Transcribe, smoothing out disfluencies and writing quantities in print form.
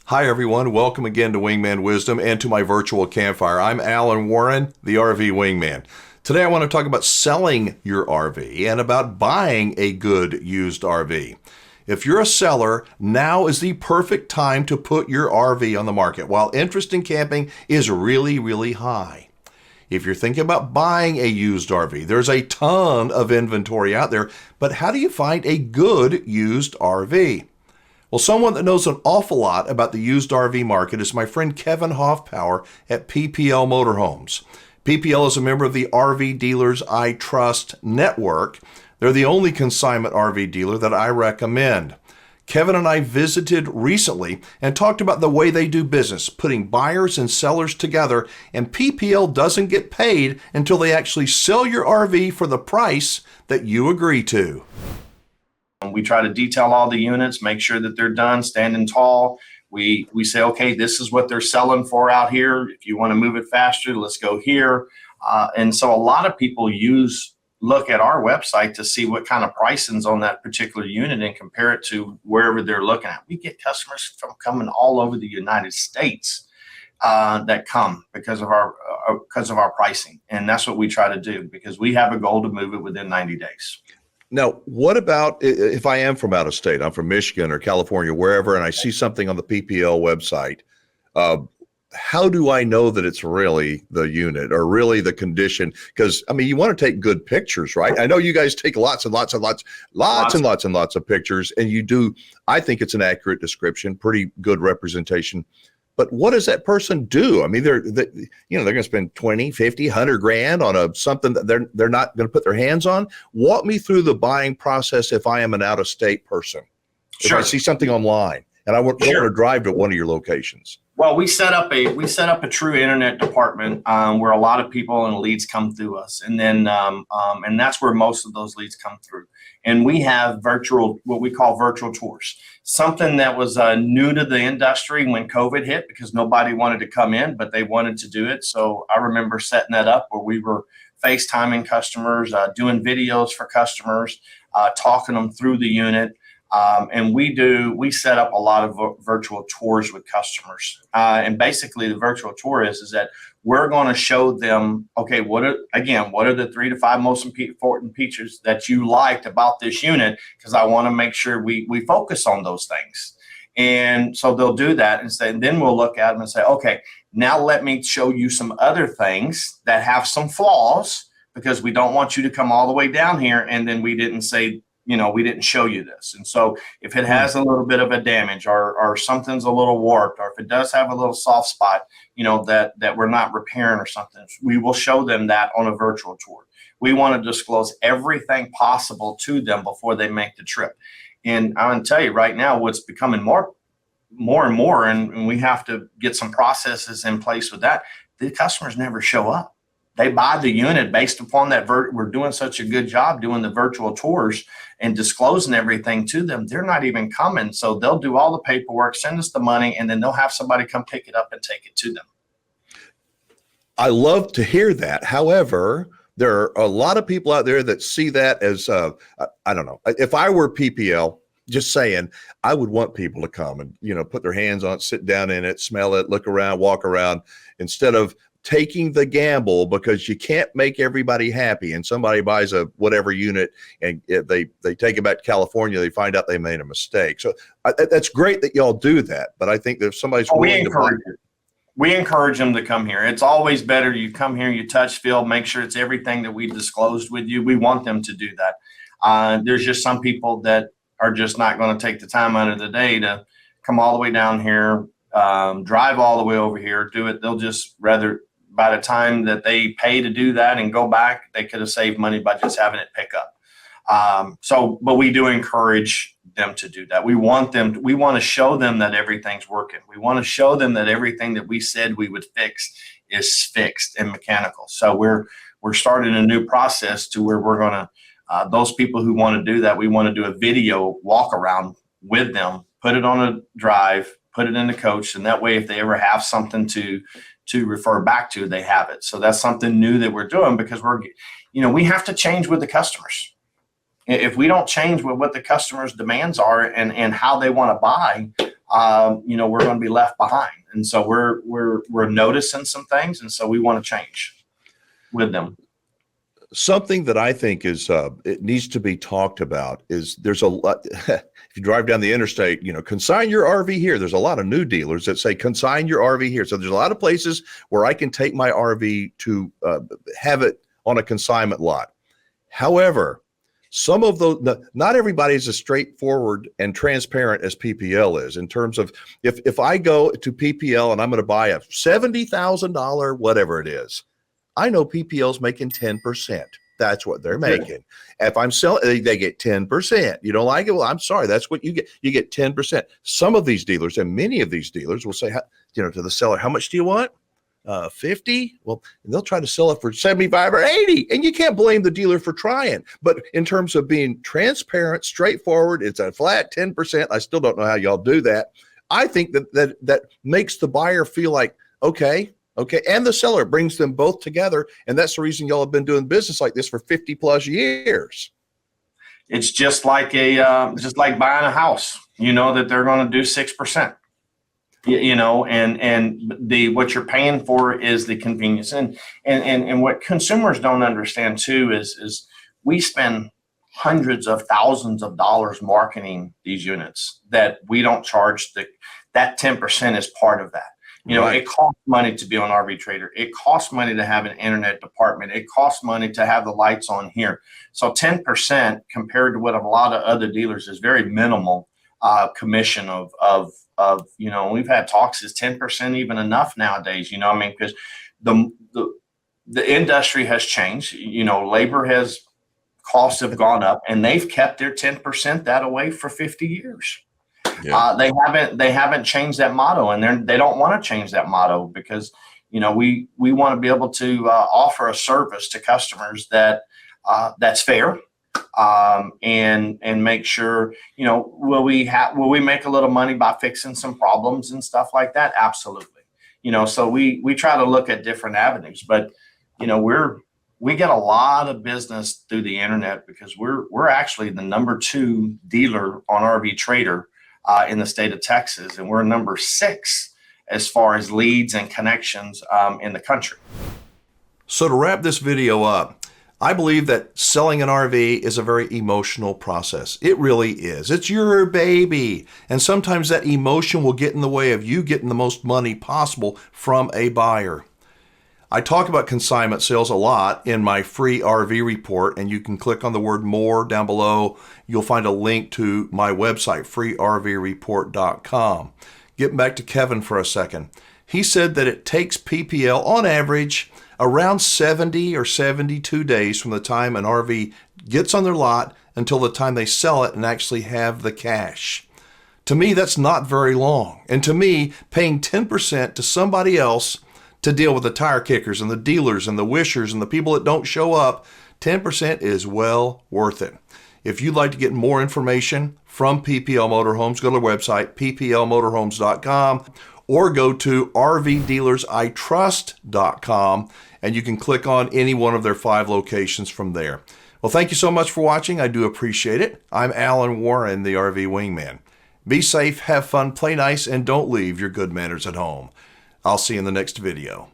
Hi, everyone. Welcome again to Wingman Wisdom and to my virtual campfire. I'm Alan Warren, the RV Wingman. Today, I want to talk about selling your RV and about buying a good used RV. If you're a seller, now is the perfect time to put your RV on the market while interest in camping is really, really high. If you're thinking about buying a used RV, there's a ton of inventory out there, but how do you find a good used RV? Well, someone that knows an awful lot about the used RV market is my friend Kevin Hoffpauer at PPL Motorhomes. PPL is a member of the RV Dealers I Trust network. They're the only consignment RV dealer that I recommend. Kevin and I visited recently and talked about the way they do business, putting buyers and sellers together, and PPL doesn't get paid until they actually sell your RV for the price that you agree to. We try to detail all the units, make sure that they're done, standing tall. We say, okay, this is what they're selling for out here. If you want to move it faster, let's go here. And so a lot of people look at our website to see what kind of pricing's on that particular unit and compare it to wherever they're looking at. We get customers from coming all over the United States that come because of our pricing. And that's what we try to do because we have a goal to move it within 90 days. Now, what about if I am from out of state? I'm from Michigan or California, wherever, and I see something on the PPL website. How do I know that it's really the unit or really the condition? Because, I mean, you want to take good pictures, right? I know you guys take lots and lots of pictures, and you do. I think it's an accurate description, pretty good representation. But what does that person do? I mean, they're going to spend 20, 50, 100 grand on something that they're not going to put their hands on. Walk me through the buying process if I am an out-of-state person. Sure. If I see something online and I don't want to drive to one of your locations. Well, we set up a true internet department where a lot of people and leads come through us, and then and that's where most of those leads come through. And we have what we call virtual tours, something that was new to the industry when COVID hit because nobody wanted to come in, but they wanted to do it. So I remember setting that up where we were FaceTiming customers, doing videos for customers, talking them through the unit. And we set up a lot of virtual tours with customers. And basically the virtual tour is that we're going to show them, okay, what are the 3 to 5 most important features that you liked about this unit? Because I want to make sure we focus on those things. And so they'll do that and then we'll look at them and say, okay, now let me show you some other things that have some flaws because we don't want you to come all the way down here. And then we didn't say, we didn't show you this. And so if it has a little bit of a damage or something's a little warped, or if it does have a little soft spot, that we're not repairing or something, we will show them that on a virtual tour. We want to disclose everything possible to them before they make the trip. And I'm going to tell you right now, what's becoming more and more, and we have to get some processes in place with that, the customers never show up. They buy the unit based upon that. We're doing such a good job doing the virtual tours and disclosing everything to them. They're not even coming. So they'll do all the paperwork, send us the money, and then they'll have somebody come pick it up and take it to them. I love to hear that. However, there are a lot of people out there that see that as, I don't know. If I were PPL, just saying, I would want people to come and, put their hands on it, sit down in it, smell it, look around, walk around, instead of taking the gamble, because you can't make everybody happy. And somebody buys a whatever unit and they take it back to California, they find out they made a mistake. So that's great that y'all do that. But I think that if somebody's we encourage them to come here. It's always better you come here, you touch, feel, make sure it's everything that we disclosed with you. We want them to do that. There's just some people that are just not going to take the time out of the day to come all the way down here, drive all the way over here, do it. They'll just rather, by the time that they pay to do that and go back, they could have saved money by just having it pick up. But we do encourage them to do that. We want to show them that everything's working. We want to show them that everything that we said we would fix is fixed and mechanical. So we're starting a new process to where we're going to, those people who want to do that, we want to do a video walk around with them, put it on a drive, put it in the coach. And that way, if they ever have something to refer back to, they have it. So that's something new that we're doing because we have to change with the customers. If we don't change with what the customers' demands are and how they want to buy, we're going to be left behind. And so we're noticing some things, and so we want to change with them. Something that I think is it needs to be talked about is there's a lot. If you drive down the interstate, consign your RV here. There's a lot of new dealers that say consign your RV here. So there's a lot of places where I can take my RV to have it on a consignment lot. However, some of those, not everybody is as straightforward and transparent as PPL is in terms of if I go to PPL and I'm going to buy a $70,000, whatever it is, I know PPL's making 10%. That's what they're making. If I'm selling, they get 10%. You don't like it? Well, I'm sorry. That's what you get. You get 10%. Some of these dealers and many of these dealers will say, to the seller, how much do you want? 50? Well, and they'll try to sell it for 75 or 80. And you can't blame the dealer for trying. But in terms of being transparent, straightforward, it's a flat 10%. I still don't know how y'all do that. I think that makes the buyer feel like, okay. And the seller brings them both together. And that's the reason y'all have been doing business like this for 50 plus years. It's just like just like buying a house, that they're going to do 6%, and what you're paying for is the convenience. And what consumers don't understand too is we spend hundreds of thousands of dollars marketing these units that we don't charge. That 10% is part of that. Right. It costs money to be on RV Trader. It costs money to have an internet department. It costs money to have the lights on here. So 10% compared to what a lot of other dealers is very minimal commission of we've had talks. Is 10% even enough nowadays? Because the industry has changed. Costs have gone up, and they've kept their 10% that way for 50 years. Yeah. They haven't changed that motto, and they don't want to change that motto because we want to be able to offer a service to customers that's fair, and make sure will we make a little money by fixing some problems and stuff like that? Absolutely. So we try to look at different avenues, but we get a lot of business through the internet because we're actually the number 2 dealer on RV Trader in the state of Texas, and we're number 6 as far as leads and connections in the country. So to wrap this video up, I believe that selling an RV is a very emotional process. It really is. It's your baby. And sometimes that emotion will get in the way of you getting the most money possible from a buyer. I talk about consignment sales a lot in my free RV report, and you can click on the word more down below. You'll find a link to my website, freervreport.com. Getting back to Kevin for a second. He said that it takes PPL on average around 70 or 72 days from the time an RV gets on their lot until the time they sell it and actually have the cash. To me, that's not very long. And to me, paying 10% to somebody else to deal with the tire kickers and the dealers and the wishers and the people that don't show up, 10% is well worth it. If you'd like to get more information from PPL Motorhomes, go to their website, pplmotorhomes.com, or go to rvdealersitrust.com, and you can click on any one of their 5 locations from there. Well, thank you so much for watching. I do appreciate it. I'm Alan Warren, the RV Wingman. Be safe, have fun, play nice, and don't leave your good manners at home. I'll see you in the next video.